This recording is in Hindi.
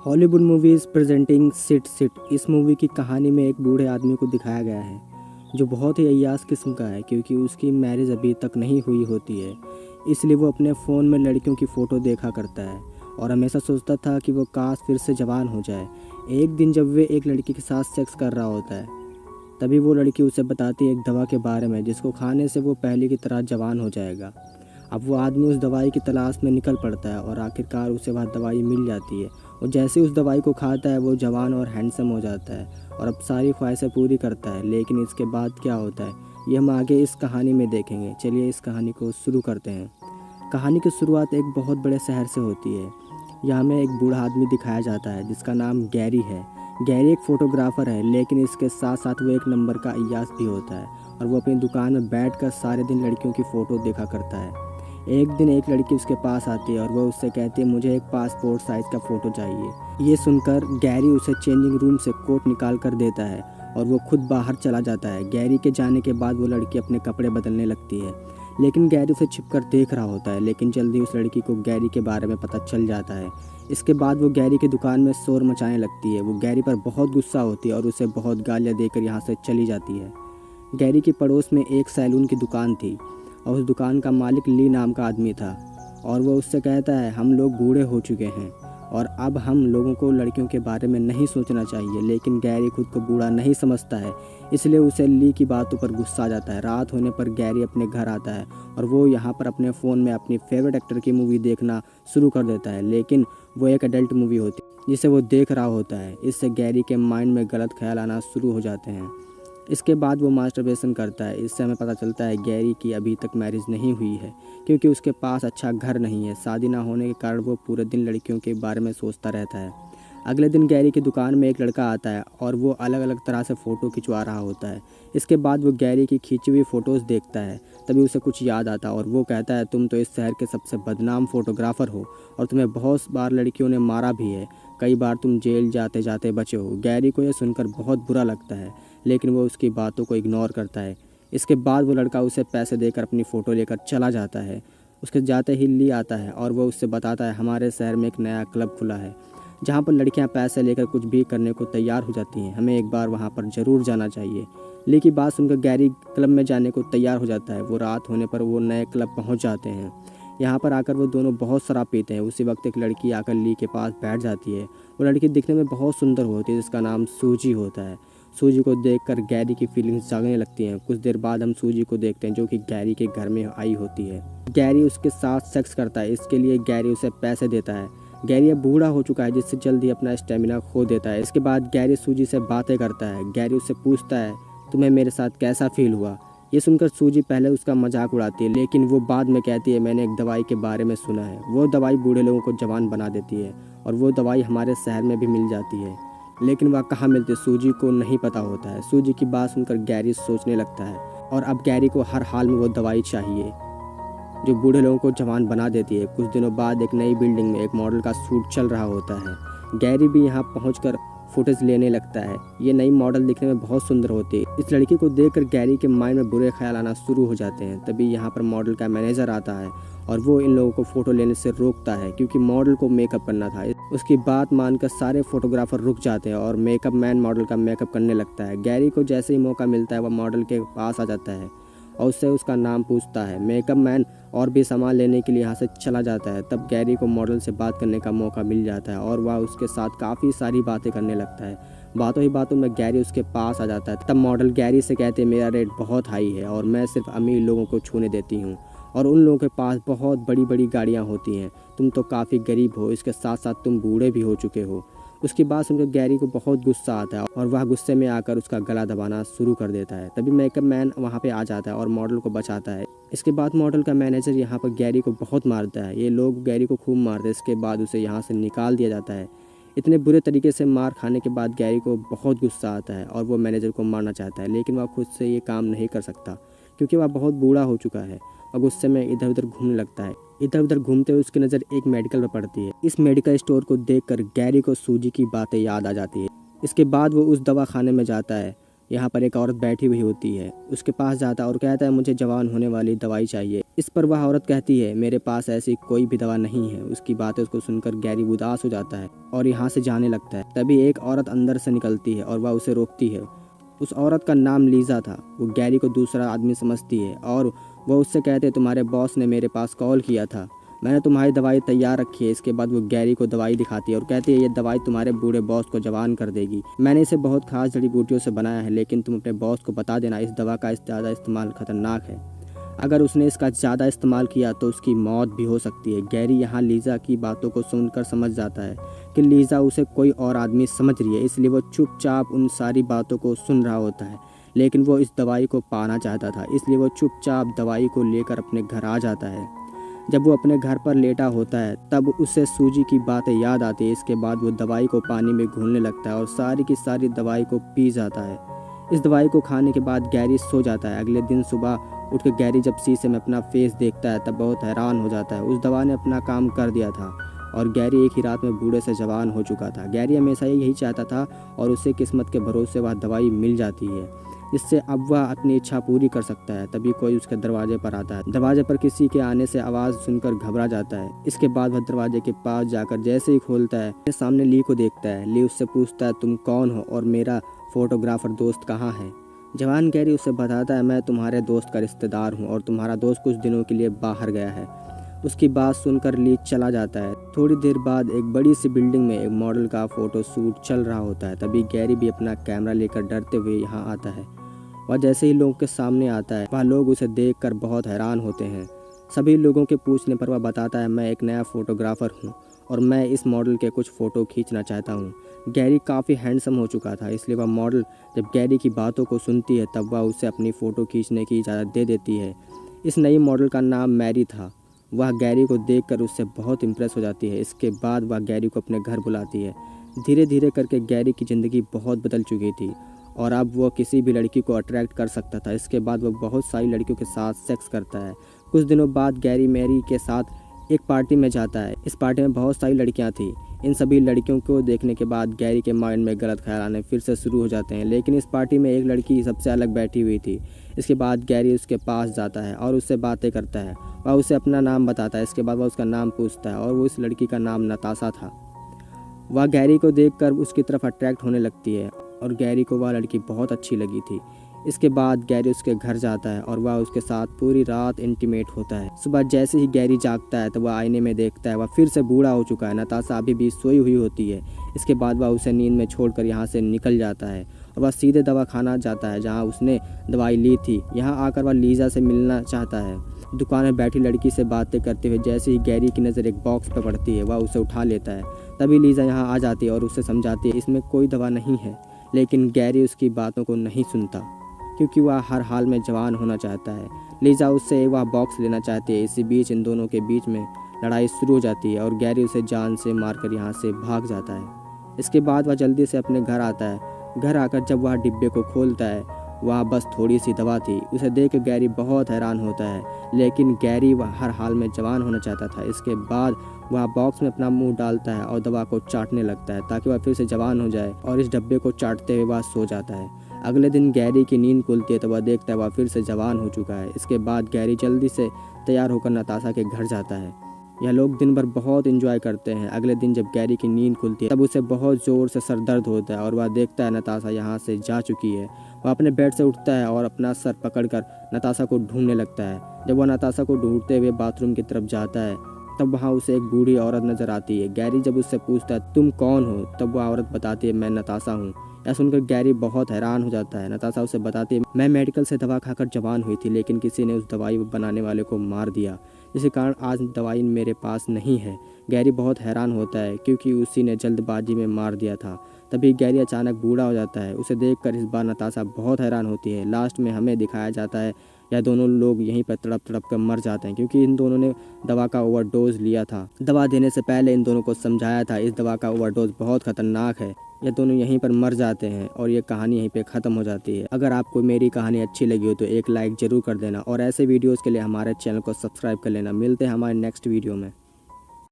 Hollywood movies presenting sit sit. इस मूवी की कहानी में एक बूढ़े आदमी को दिखाया गया है जो बहुत ही अय्याश किस्म का है, क्योंकि उसकी मैरिज अभी तक नहीं हुई होती है। इसलिए वो अपने फ़ोन में लड़कियों की फ़ोटो देखा करता है और हमेशा सोचता था कि वो काश फिर से जवान हो जाए। एक दिन जब वे एक लड़की के साथ सेक्स कर रहा होता है, तभी वो लड़की उसे बताती है एक दवा के बारे में जिसको खाने से वो पहले की तरह जवान हो जाएगा। अब वो आदमी उस दवाई की तलाश में निकल पड़ता है और आखिरकार उसे वह दवाई मिल जाती है। और जैसे उस दवाई को खाता है वो जवान और हैंडसम हो जाता है और अब सारी ख्वाहिशें पूरी करता है। लेकिन इसके बाद क्या होता है ये हम आगे इस कहानी में देखेंगे। चलिए इस कहानी को शुरू करते हैं। कहानी की शुरुआत एक बहुत बड़े शहर से होती है। यहाँ हमें एक बूढ़ा आदमी दिखाया जाता है जिसका नाम गैरी है। गैरी एक फ़ोटोग्राफ़र है, लेकिन इसके साथ साथ वो एक नंबर का अय्याश भी होता है और वो अपनी दुकान में बैठकर सारे दिन लड़कियों की फ़ोटो देखा करता है। एक दिन एक लड़की उसके पास आती है और वह उससे कहती है मुझे एक पासपोर्ट साइज़ का फ़ोटो चाहिए। ये सुनकर गैरी उसे चेंजिंग रूम से कोट निकाल कर देता है और वो खुद बाहर चला जाता है। गैरी के जाने के बाद वो लड़की अपने कपड़े बदलने लगती है, लेकिन गैरी उसे छिपकर देख रहा होता है। लेकिन जल्दी उस लड़की को गैरी के बारे में पता चल जाता है। इसके बाद वो गैरी की दुकान में शोर मचाने लगती है। वो गैरी पर बहुत गुस्सा होती है और उसे बहुत गालियाँ देकर यहाँ से चली जाती है। गैरी के पड़ोस में एक सैलून की दुकान थी और उस दुकान का मालिक ली नाम का आदमी था और वो उससे कहता है हम लोग बूढ़े हो चुके हैं और अब हम लोगों को लड़कियों के बारे में नहीं सोचना चाहिए। लेकिन गैरी खुद को बूढ़ा नहीं समझता है, इसलिए उसे ली की बातों पर गुस्सा आ जाता है। रात होने पर गैरी अपने घर आता है और वो यहाँ पर अपने फ़ोन में अपनी फेवरेट एक्टर की मूवी देखना शुरू कर देता है। लेकिन वो एक एडल्ट मूवी होती है जिसे वो देख रहा होता है। इससे गैरी के माइंड में गलत ख्याल आना शुरू हो जाते हैं। इसके बाद वो मास्टरबेशन करता है। इससे हमें पता चलता है गैरी की अभी तक मैरिज नहीं हुई है, क्योंकि उसके पास अच्छा घर नहीं है। शादी ना होने के कारण वो पूरे दिन लड़कियों के बारे में सोचता रहता है। अगले दिन गैरी की दुकान में एक लड़का आता है और वो अलग अलग तरह से फ़ोटो खिंचवा रहा होता है। इसके बाद वो गैरी की खींची हुई फ़ोटोज़ देखता है। तभी उसे कुछ याद आता है और वो कहता है तुम तो इस शहर के सबसे बदनाम फ़ोटोग्राफ़र हो और तुम्हें बहुत बार लड़कियों ने मारा भी है। कई बार तुम जेल जाते जाते बचे हो। गैरी को यह सुनकर बहुत बुरा लगता है, लेकिन वो उसकी बातों को इग्नोर करता है। इसके बाद वो लड़का उसे पैसे देकर अपनी फ़ोटो लेकर चला जाता है। उसके जाते ही ली आता है और वो उससे बताता है हमारे शहर में एक नया क्लब खुला है जहाँ पर लड़कियाँ पैसे लेकर कुछ भी करने को तैयार हो जाती हैं। हमें एक बार वहाँ पर ज़रूर जाना चाहिए। ली की बात सुनकर गैरी क्लब में जाने को तैयार हो जाता है। वो रात होने पर वो नए क्लब पहुँच जाते हैं। यहाँ पर आकर वो दोनों बहुत शराब पीते हैं। उसी वक्त एक लड़की आकर ली के पास बैठ जाती है। वो लड़की दिखने में बहुत सुंदर होती है जिसका नाम सूजी होता है। सूजी को देखकर गैरी की फीलिंग्स जागने लगती हैं। कुछ देर बाद हम सूजी को देखते हैं जो कि गैरी के घर में आई होती है। गैरी उसके साथ सेक्स करता है। इसके लिए गैरी उसे पैसे देता है। गैरी अब बूढ़ा हो चुका है जिससे जल्दी अपना स्टेमिना खो देता है। इसके बाद गैरी सूजी से बातें करता है। गैरी उससे पूछता है तुम्हें मेरे साथ कैसा फील हुआ। ये सुनकर सूजी पहले उसका मजाक उड़ाती है, लेकिन वो बाद में कहती है मैंने एक दवाई के बारे में सुना है। वो दवाई बूढ़े लोगों को जवान बना देती है और वो दवाई हमारे शहर में भी मिल जाती है, लेकिन वह कहाँ मिलती सूजी को नहीं पता होता है। सूजी की बात सुनकर गैरी सोचने लगता है और अब गैरी को हर हाल में वो दवाई चाहिए जो बूढ़े लोगों को जवान बना देती है। कुछ दिनों बाद एक नई बिल्डिंग में एक मॉडल का शूट चल रहा होता है। गैरी भी यहाँ पहुँचकर फुटेज लेने लगता है। ये नई मॉडल दिखने में बहुत सुंदर होती है। इस लड़की को देखकर गैरी के माइंड में बुरे ख्याल आना शुरू हो जाते हैं। तभी यहाँ पर मॉडल का मैनेजर आता है और वो इन लोगों को फ़ोटो लेने से रोकता है, क्योंकि मॉडल को मेकअप करना था। उसकी बात मानकर सारे फोटोग्राफर रुक जाते हैं और मेकअप मैन मॉडल का मेकअप करने लगता है। गैरी को जैसे ही मौका मिलता है वह मॉडल के पास आ जाता है और उससे उसका नाम पूछता है। मेकअप मैन और भी सामान लेने के लिए यहाँ से चला जाता है। तब गैरी को मॉडल से बात करने का मौका मिल जाता है और वह उसके साथ काफ़ी सारी बातें करने लगता है। बातों ही बातों में गैरी उसके पास आ जाता है। तब मॉडल गैरी से कहते हैं मेरा रेट बहुत हाई है और मैं सिर्फ अमीर लोगों को छूने देती हूँ और उन लोगों के पास बहुत बड़ी बड़ी गाड़ियाँ होती हैं। तुम तो काफ़ी गरीब हो, इसके साथ साथ तुम बूढ़े भी हो चुके हो। उसकी बात सुनकर गैरी को बहुत गुस्सा आता है और वह गुस्से में आकर उसका गला दबाना शुरू कर देता है। तभी मेकअप मैन वहाँ पे आ जाता है और मॉडल को बचाता है। इसके बाद मॉडल का मैनेजर यहाँ पर गैरी को बहुत मारता है। ये लोग गैरी को खूब मारते हैं। इसके बाद उसे यहाँ से निकाल दिया जाता है। इतने बुरे तरीके से मार खाने के बाद गैरी को बहुत गुस्सा आता है और वो मैनेजर को मारना चाहता है, लेकिन वह खुद से ये काम नहीं कर सकता क्योंकि वह बहुत बूढ़ा हो चुका है और गुस्से में इधर उधर घूमने लगता है। इधर उधर घूमते हुए उसकी नज़र एक मेडिकल पर पड़ती है। इस मेडिकल स्टोर को देखकर गैरी को सूजी की बातें याद आ जाती है। इसके बाद वो उस दवा खाने में जाता है। यहाँ पर एक औरत बैठी हुई होती है। उसके पास जाता है और कहता है मुझे जवान होने वाली दवाई चाहिए। इस पर वह औरत कहती है मेरे पास ऐसी कोई भी दवा नहीं है। उसकी बातें उसको सुनकर गैरी उदास हो जाता है और यहाँ से जाने लगता है। तभी एक औरत अंदर से निकलती है और वह उसे रोकती है। उस औरत का नाम लीजा था। वो गैरी को दूसरा आदमी समझती है और वो उससे कहते तुम्हारे बॉस ने मेरे पास कॉल किया था, मैंने तुम्हारी दवाई तैयार रखी है। इसके बाद वो गैरी को दवाई दिखाती है और कहती है ये दवाई तुम्हारे बूढ़े बॉस को जवान कर देगी। मैंने इसे बहुत खास जड़ी बूटियों से बनाया है, लेकिन तुम अपने बॉस को बता देना इस दवा का ज़्यादा इस्तेमाल खतरनाक है। अगर उसने इसका ज़्यादा इस्तेमाल किया तो उसकी मौत भी हो सकती है। गैरी यहाँ लीजा की बातों को सुनकर समझ जाता है कि लीजा उसे कोई और आदमी समझ रही है, इसलिए वो चुपचाप उन सारी बातों को सुन रहा होता है। लेकिन वो इस दवाई को पाना चाहता था, इसलिए वो चुपचाप दवाई को लेकर अपने घर आ जाता है। जब वो अपने घर पर लेटा होता है तब उसे सूजी की बातें याद आती है। इसके बाद वो दवाई को पानी में घोलने लगता है और सारी की सारी दवाई को पी जाता है। इस दवाई को खाने के बाद गैरी सो जाता है। अगले दिन सुबह उठ के गैरी जब शीशे में अपना फेस देखता है तब बहुत हैरान हो जाता है। उस दवा ने अपना काम कर दिया था और गैरी एक ही रात में बूढ़े से जवान हो चुका था। गैरी हमेशा यही चाहता था और उसे किस्मत के भरोसे वह दवाई मिल जाती है, जिससे अब वह अपनी इच्छा पूरी कर सकता है। तभी कोई उसके दरवाजे पर आता है। दरवाजे पर किसी के आने से आवाज़ सुनकर घबरा जाता है। इसके बाद वह दरवाजे के पास जाकर जैसे ही खोलता है सामने ली को देखता है। ली उससे पूछता है तुम कौन हो और मेरा फोटोग्राफर दोस्त कहाँ है। जवान गैरी उसे बताता है मैं तुम्हारे दोस्त का रिश्तेदार हूँ और तुम्हारा दोस्त कुछ दिनों के लिए बाहर गया है। उसकी बात सुनकर ली चला जाता है। थोड़ी देर बाद एक बड़ी सी बिल्डिंग में एक मॉडल का फोटो शूट चल रहा होता है। तभी गैरी भी अपना कैमरा लेकर डरते हुए यहाँ आता है। वह जैसे ही लोगों के सामने आता है वह लोग उसे देखकर बहुत हैरान होते हैं। सभी लोगों के पूछने पर वह बताता है मैं एक नया फोटोग्राफर हूँ और मैं इस मॉडल के कुछ फ़ोटो खींचना चाहता हूँ। गैरी काफ़ी हैंडसम हो चुका था, इसलिए वह मॉडल जब गैरी की बातों को सुनती है तब वह उसे अपनी फ़ोटो खींचने की इजाज़त दे देती है। इस नई मॉडल का नाम मैरी था। वह गैरी को देखकर उससे बहुत इम्प्रेस हो जाती है। इसके बाद वह गैरी को अपने घर बुलाती है। धीरे धीरे करके गैरी की ज़िंदगी बहुत बदल चुकी थी और अब वो किसी भी लड़की को अट्रैक्ट कर सकता था। इसके बाद वो बहुत सारी लड़कियों के साथ सेक्स करता है। कुछ दिनों बाद गैरी मैरी के साथ एक पार्टी में जाता है। इस पार्टी में बहुत सारी लड़कियां थीं। इन सभी लड़कियों को देखने के बाद गैरी के माइंड में गलत ख्याल आने फिर से शुरू हो जाते हैं। लेकिन इस पार्टी में एक लड़की सबसे अलग बैठी हुई थी। इसके बाद गैरी उसके पास जाता है और उससे बातें करता है। वह उसे अपना नाम बताता है। इसके बाद वह उसका नाम पूछता है और वो उस लड़की का नाम नताशा था। वह गैरी को देखकर उसकी तरफ अट्रैक्ट होने लगती है और गैरी को वह लड़की बहुत अच्छी लगी थी। इसके बाद गैरी उसके घर जाता है और वह उसके साथ पूरी रात इंटीमेट होता है। सुबह जैसे ही गैरी जागता है तो वह आईने में देखता है वह फिर से बूढ़ा हो चुका है। नताशा अभी भी सोई हुई होती है। इसके बाद वह उसे नींद में छोड़कर यहाँ से निकल जाता है और वह सीधे दवा खाना जाता है जहाँ उसने दवाई ली थी। यहाँ आकर वह लीजा से मिलना चाहता है। दुकान में बैठी लड़की से बातें करते हुए जैसे ही गैरी की नज़र एक बॉक्स पर पड़ती है वह उसे उठा लेता है। तभी लीजा यहाँ आ जाती है और उसे समझाती है इसमें कोई दवा नहीं है। लेकिन गैरी उसकी बातों को नहीं सुनता क्योंकि वह हर हाल में जवान होना चाहता है। लीजा उससे वह बॉक्स लेना चाहती है। इसी बीच इन दोनों के बीच में लड़ाई शुरू हो जाती है और गैरी उसे जान से मारकर यहाँ से भाग जाता है। इसके बाद वह जल्दी से अपने घर आता है। घर आकर जब वह डिब्बे को खोलता है वहाँ बस थोड़ी सी दवा थी। उसे देख कर गैरी बहुत हैरान होता है। लेकिन गैरी वह हर हाल में जवान होना चाहता था। इसके बाद वह बॉक्स में अपना मुंह डालता है और दवा को चाटने लगता है ताकि वह फिर से जवान हो जाए और इस डब्बे को चाटते हुए वह सो जाता है। अगले दिन गैरी की नींद खुलती है तो वह देखता है वह फिर से जवान हो चुका है। इसके बाद गैरी जल्दी से तैयार होकर नताशा के घर जाता है। यह लोग दिन भर बहुत एंजॉय करते हैं। अगले दिन जब गैरी की नींद खुलती है तब उसे बहुत ज़ोर से सर दर्द होता है और वह देखता है नताशा यहाँ से जा चुकी है। वह अपने बेड से उठता है और अपना सर पकड़कर नताशा को ढूंढने लगता है। जब वह नताशा को ढूंढते हुए बाथरूम की तरफ जाता है तब वहाँ उसे एक बूढ़ी औरत नजर आती है। गैरी जब उससे पूछता है तुम कौन हो तब वह औरत बताती है मैं नताशा हूँ। यह सुनकर गैरी बहुत हैरान हो जाता है। नताशा उसे बताती है मैं मेडिकल से दवा खाकर जवान हुई थी, लेकिन किसी ने उस दवाई बनाने वाले को मार दिया, जिसके कारण आज दवाई मेरे पास नहीं है। गैरी बहुत हैरान होता है क्योंकि उसी ने जल्दबाजी में मार दिया था। तभी गैरी अचानक बूढ़ा हो जाता है। उसे देखकर इस बार नताशा बहुत हैरान होती है। लास्ट में हमें दिखाया जाता है यह दोनों लोग यहीं पर तड़प तड़प कर मर जाते हैं क्योंकि इन दोनों ने दवा का ओवरडोज लिया था। दवा देने से पहले इन दोनों को समझाया था इस दवा का ओवरडोज बहुत खतरनाक है। ये दोनों यहीं पर मर जाते हैं और ये कहानी यहीं पे ख़त्म हो जाती है। अगर आपको मेरी कहानी अच्छी लगी हो तो एक लाइक ज़रूर कर देना और ऐसे वीडियोज़ के लिए हमारे चैनल को सब्सक्राइब कर लेना। मिलते हैं हमारे नेक्स्ट वीडियो में।